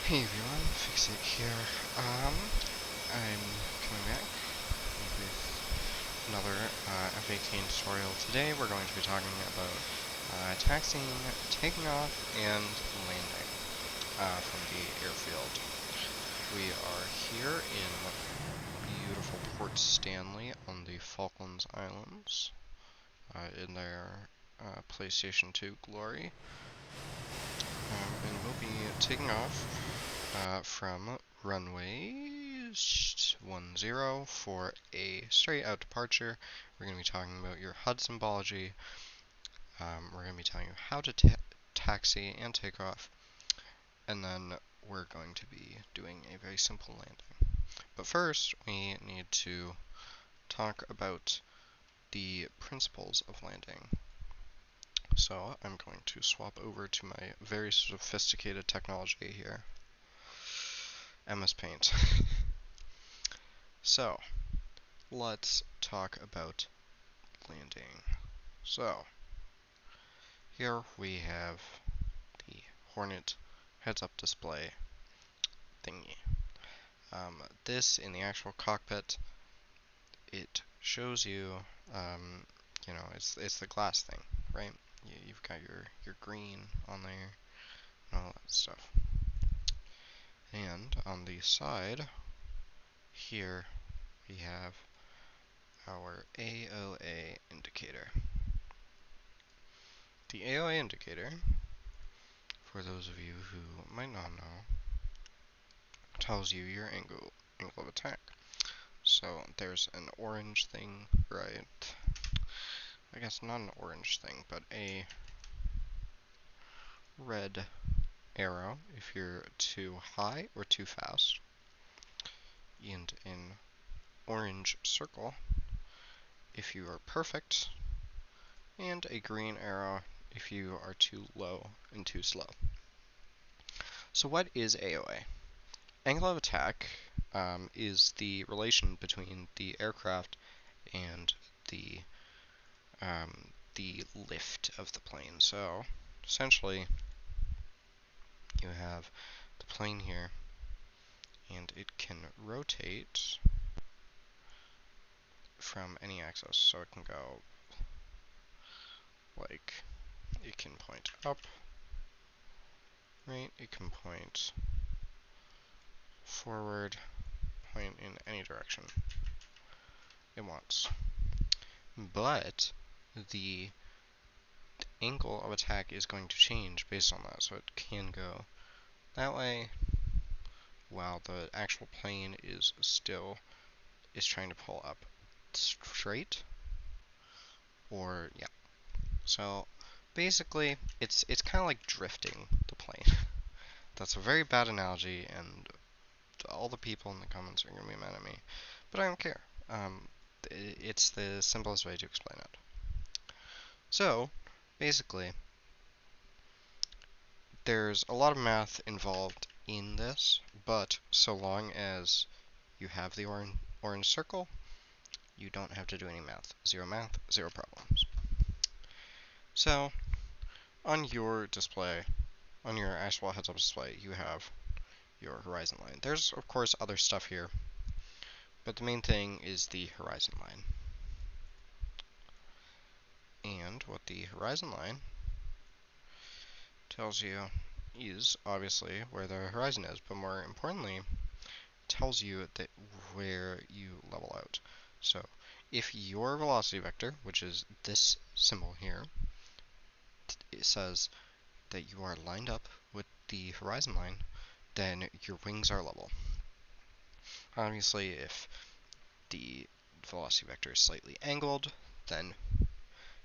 Hey everyone, Fix It here. I'm coming back with another F-18 tutorial. Today we're going to be talking about taxiing, taking off, and landing from the airfield. We are here in beautiful Port Stanley on the Falklands Islands in their PlayStation 2 glory. And we'll be taking off from runway 10 for a straight out departure. We're going to be talking about your HUD symbology. We're going to be telling you how to taxi and take off. And then we're going to be doing a very simple landing. But first, we need to talk about the principles of landing. So I'm going to swap over to my very sophisticated technology here. MS Paint. So, let's talk about landing. So, here we have the Hornet heads-up display thingy. This, in the actual cockpit, it shows you, it's the glass thing, right? You've got your green on there, and all that stuff. And on the side, here, we have our AOA indicator. The AOA indicator, for those of you who might not know, tells you your angle of attack. So there's an orange thing, right? I guess not an orange thing, but a red arrow if you're too high or too fast, and an orange circle if you are perfect, and a green arrow if you are too low and too slow. So what is AOA? Angle of attack is the relation between the aircraft and the lift of the plane. So essentially, you have the plane here, and it can rotate from any axis. So it can go like, it can point up, right? It can point forward, point in any direction it wants. But the angle of attack is going to change based on that. So it can go that way while the actual plane is trying to pull up straight, or yeah. So basically, it's kind of like drifting the plane. That's a very bad analogy, and all the people in the comments are gonna be mad at me, but I don't care. It's the simplest way to explain it. So basically, there's a lot of math involved in this, but so long as you have the orange circle, you don't have to do any math. Zero problems. So, on your display, on your actual heads-up display, you have your horizon line. There's, of course, other stuff here, but the main thing is the horizon line. And what the horizon line tells you is, obviously, where the horizon is, but more importantly, tells you that where you level out. So, if your velocity vector, which is this symbol here, it says that you are lined up with the horizon line, then your wings are level. Obviously, if the velocity vector is slightly angled, then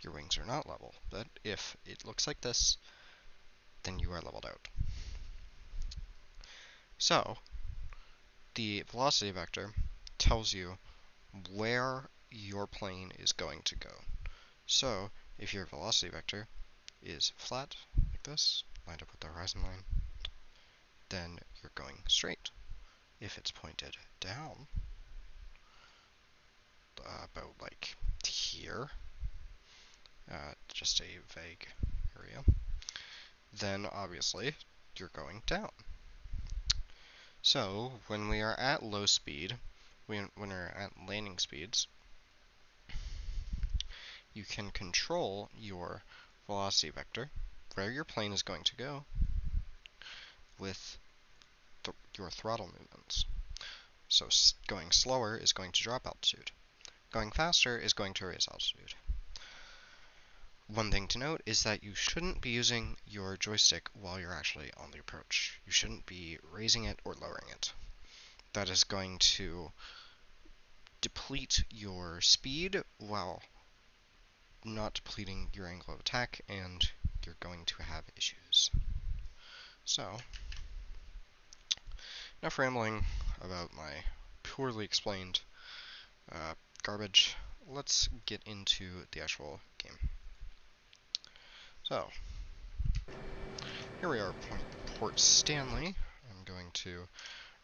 your wings are not level. But if it looks like this, then you are leveled out. So, the velocity vector tells you where your plane is going to go. So, if your velocity vector is flat, like this, lined up with the horizon line, then you're going straight. If it's pointed down, about like here, just a vague area, then obviously you're going down. So, when we are at low speed, when we're at landing speeds, you can control your velocity vector, where your plane is going to go, with your throttle movements. So going slower is going to drop altitude. Going faster is going to raise altitude. One thing to note is that you shouldn't be using your joystick while you're actually on the approach. You shouldn't be raising it or lowering it. That is going to deplete your speed while not depleting your angle of attack, and you're going to have issues. So, enough rambling about my poorly explained garbage. Let's get into the actual game. So, here we are at Port Stanley. I'm going to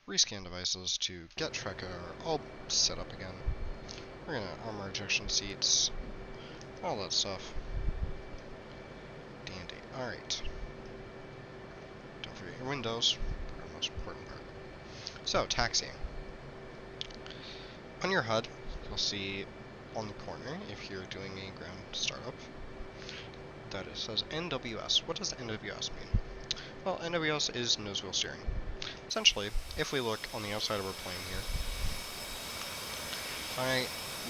rescan devices to get Trekker all set up again. We're gonna armor ejection seats, all that stuff. Dandy. Alright. Don't forget your windows, they're the most important part. So, taxiing. On your HUD, you'll see on the corner, if you're doing a ground startup, that it says NWS. What does NWS mean? Well, NWS is nose wheel steering. Essentially, if we look on the outside of our plane here, by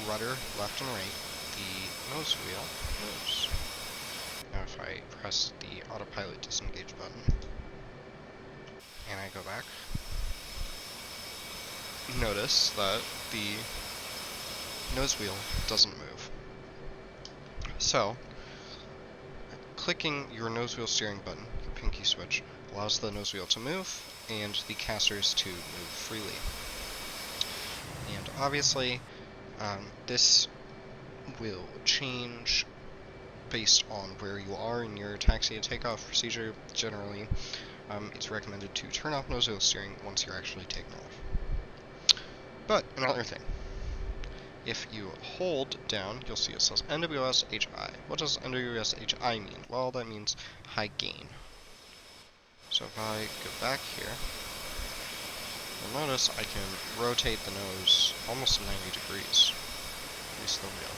rudder left and right, the nose wheel moves. Now if I press the autopilot disengage button, and I go back, notice that the nose wheel doesn't move. So, clicking your nose wheel steering button, your pinky switch, allows the nose wheel to move, and the casters to move freely. And obviously, this will change based on where you are in your taxi and takeoff procedure. Generally, it's recommended to turn off nose wheel steering once you're actually taking off. But, another thing. If you hold down, you'll see it says NWS-HI. What does NWS-HI mean? Well, that means high gain. So if I go back here, you'll notice I can rotate the nose almost 90 degrees. Release the wheel.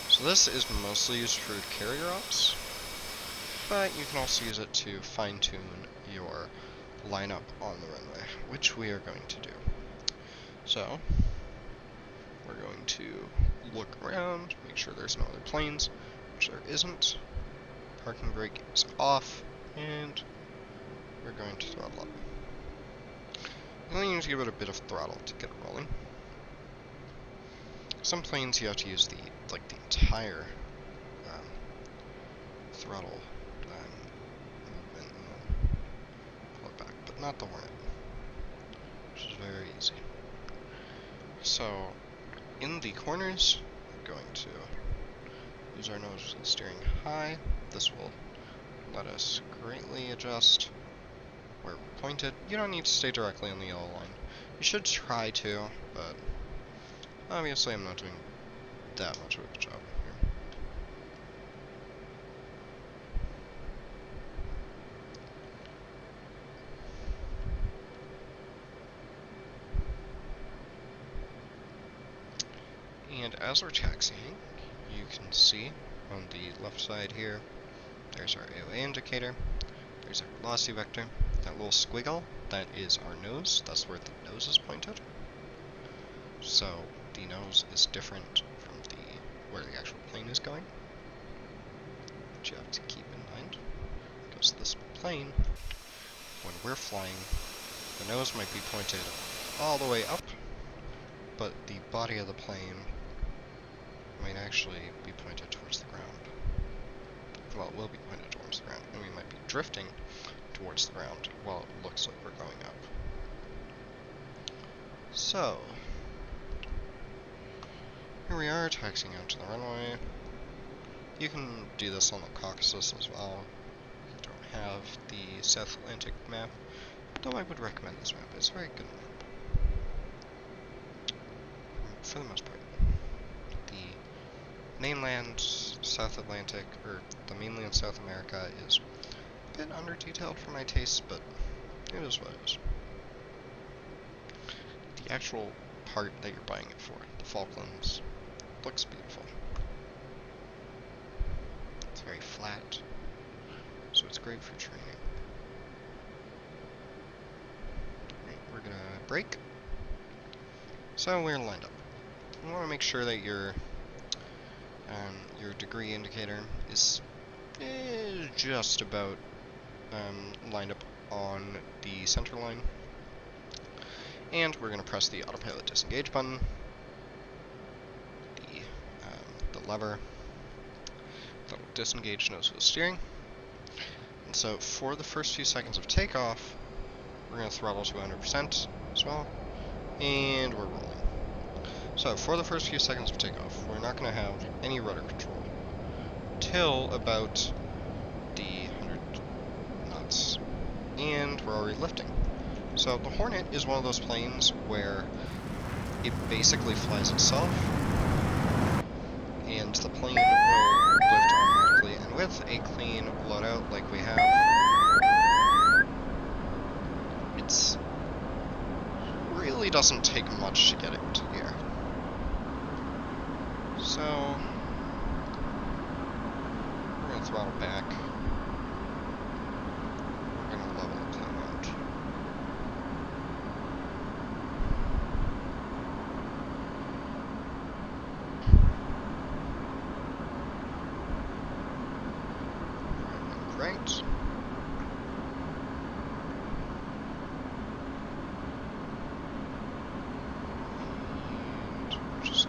So this is mostly used for carrier ops, but you can also use it to fine-tune your lineup on the runway, which we are going to do. So, we're going to look around, make sure there's no other planes, which there isn't. Parking brake is off, and we're going to throttle up. You only need to give it a bit of throttle to get it rolling. Some planes you have to use the entire throttle movement and pull it back, but not the Hornet, which is very easy. So, in the corners, we're going to use our nose wheel steering high. This will let us greatly adjust where we're pointed. You don't need to stay directly on the yellow line. You should try to, but obviously I'm not doing that much of a job here. And as we're taxiing, you can see on the left side here, there's our Aoa indicator, there's our velocity vector, that little squiggle, that is our nose, that's where the nose is pointed. So the nose is different from where the actual plane is going, which you have to keep in mind, because this plane, when we're flying, the nose might be pointed all the way up, but the body of the plane might actually be pointed towards the ground. Well, it will be pointed towards the ground, and we might be drifting towards the ground while it looks like we're going up. So, here we are, taxiing out to the runway. You can do this on the Caucasus as well. You don't have the South Atlantic map, though I would recommend this map. It's a very good map, for the most part. The mainland South Atlantic, or the mainland South America, is a bit under-detailed for my taste, but it is what it is. the actual part that you're buying it for, the Falklands, looks beautiful. It's very flat, so it's great for training. Right, we're gonna brake. So we're lined up. You want to make sure that your degree indicator is just about lined up on the center line. And we're going to press the autopilot disengage button, the lever that will disengage nose wheel steering. And so for the first few seconds of takeoff, we're going to throttle to 100% as well, and we're rolling. So for the first few seconds of takeoff, we're not going to have any rudder control till about the 100 knots, and we're already lifting. So the Hornet is one of those planes where it basically flies itself, and the plane will lift automatically, and with a clean loadout like we have, it's really doesn't take much to get it into the air. So we're going to throttle back. We're going to level the plane out. Right. And just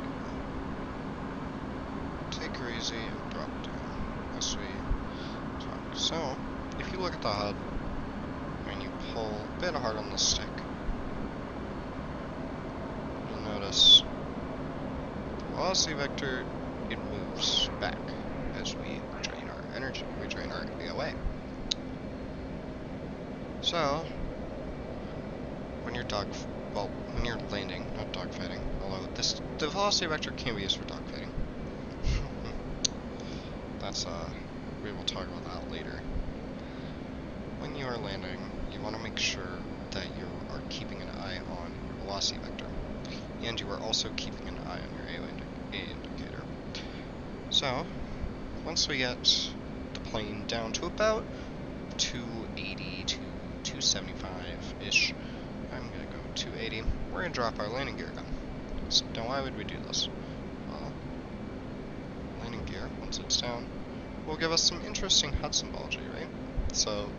take her easy and drop down as we talk. So, if you look at the HUD and you pull a bit hard on the stick, you'll notice the velocity vector, it moves back as we drain our energy, we drain our Aoa. So, when you're when you're landing, not dogfighting, although the velocity vector can be used for dogfighting. That's, we will talk about that later. When you are landing, you want to make sure that you are keeping an eye on your velocity vector, and you are also keeping an eye on your A indicator. So, once we get the plane down to about 280 to 275-ish, I'm going to go 280, we're going to drop our landing gear down. So, now why would we do this? Well, landing gear, once it's down, will give us some interesting HUD symbology, right? So,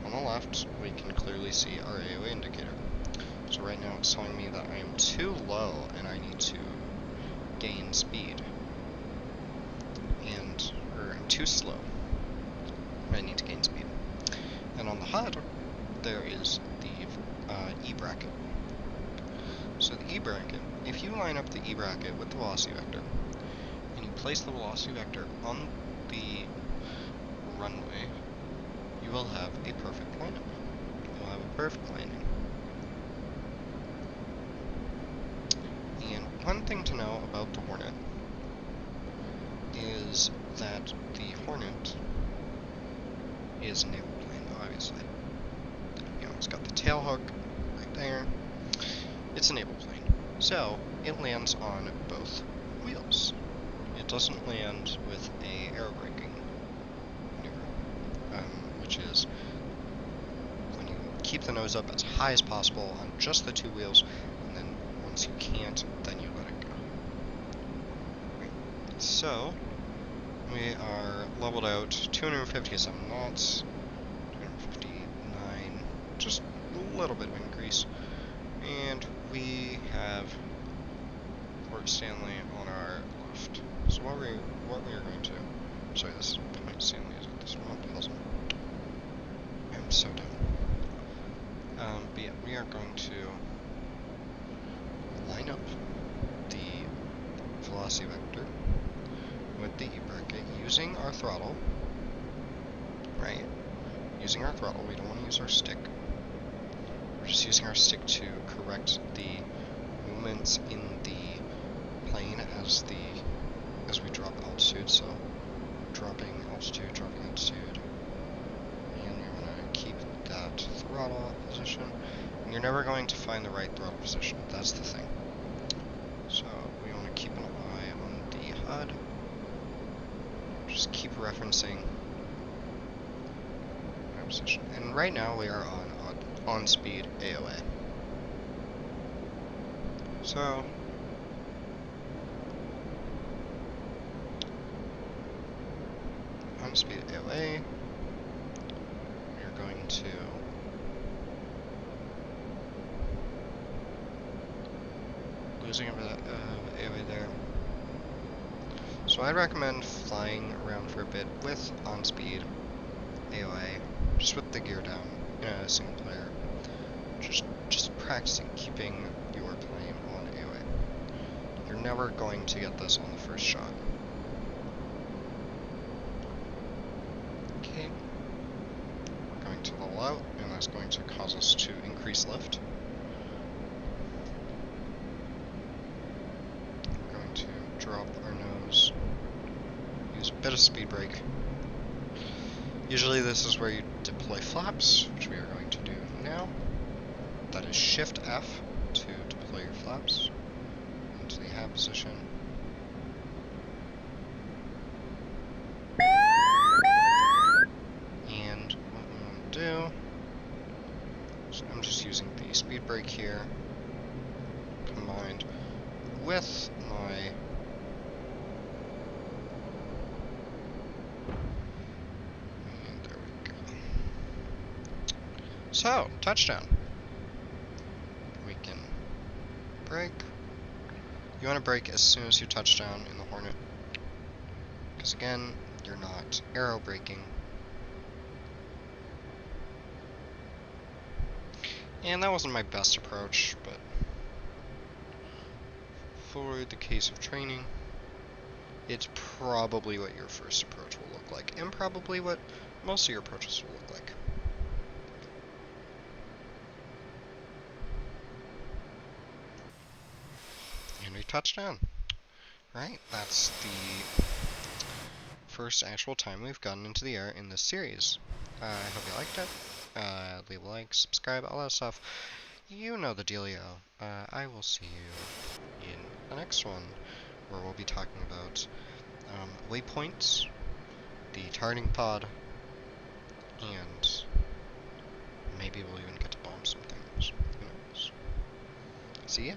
on the left, we can clearly see our Aoa indicator. So right now it's telling me that I am too low and I need to gain speed. Or I'm too slow. I need to gain speed. And on the HUD, there is the E-bracket. So the E-bracket, if you line up the E-bracket with the velocity vector, and you place the velocity vector on the runway, you will have a perfect lineup. You'll have a perfect landing. And one thing to know about the Hornet is that the Hornet is a naval plane, obviously. You know, it's got the tail hook right there. It's a naval plane. So, it lands on both wheels. It doesn't land with a air braking maneuver, which is when you keep the nose up as high as possible on just the two wheels, and then once you can't, then you let it go. So, we are leveled out 257 knots, 259, just a little bit of increase, and we have Port Stanley on our left. So what we are going to, sorry, this is Point Stanley, is it this one? Puzzle. I'm so dumb. But yeah, we are going to line up the velocity vector with the E-bracket using our throttle, right? Using our throttle, we don't want to use our stick. We're just using our stick to correct the movements in the plane as we drop altitude. So dropping altitude, and you're gonna keep that throttle position. And You're never going to find the right throttle position. That's the thing. So we want to keep an eye on the HUD. Just keep referencing our position. And right now we are on speed AOA. So on speed AOA, we're going to losing over that AOA there. So I'd recommend flying around for a bit with on speed AOA, just with the gear down in a single player. Just practicing keeping your plane on AOA. You're never going to get this on the first shot. Okay. We're going to level out, and that's going to cause us to increase lift. We're going to drop our nose, use a bit of speed brake. Usually this is where you deploy flaps, which we are going to do now. That is Shift F to deploy your flaps into the hat position. And what we want to do, so I'm just using the speed brake here, combined with my So, touchdown. We can brake. You want to brake as soon as you touch down in the Hornet, because again, you're not aero braking. And that wasn't my best approach, but for the case of training, it's probably what your first approach will look like, and probably what most of your approaches will look like. And we touched down. Right, that's the first actual time we've gotten into the air in this series. I hope you liked it. Leave a like, subscribe, all that stuff. You know the dealio. I will see you in the next one, where we'll be talking about waypoints, the targeting pod, and maybe we'll even get to bomb some things. Who knows? See ya.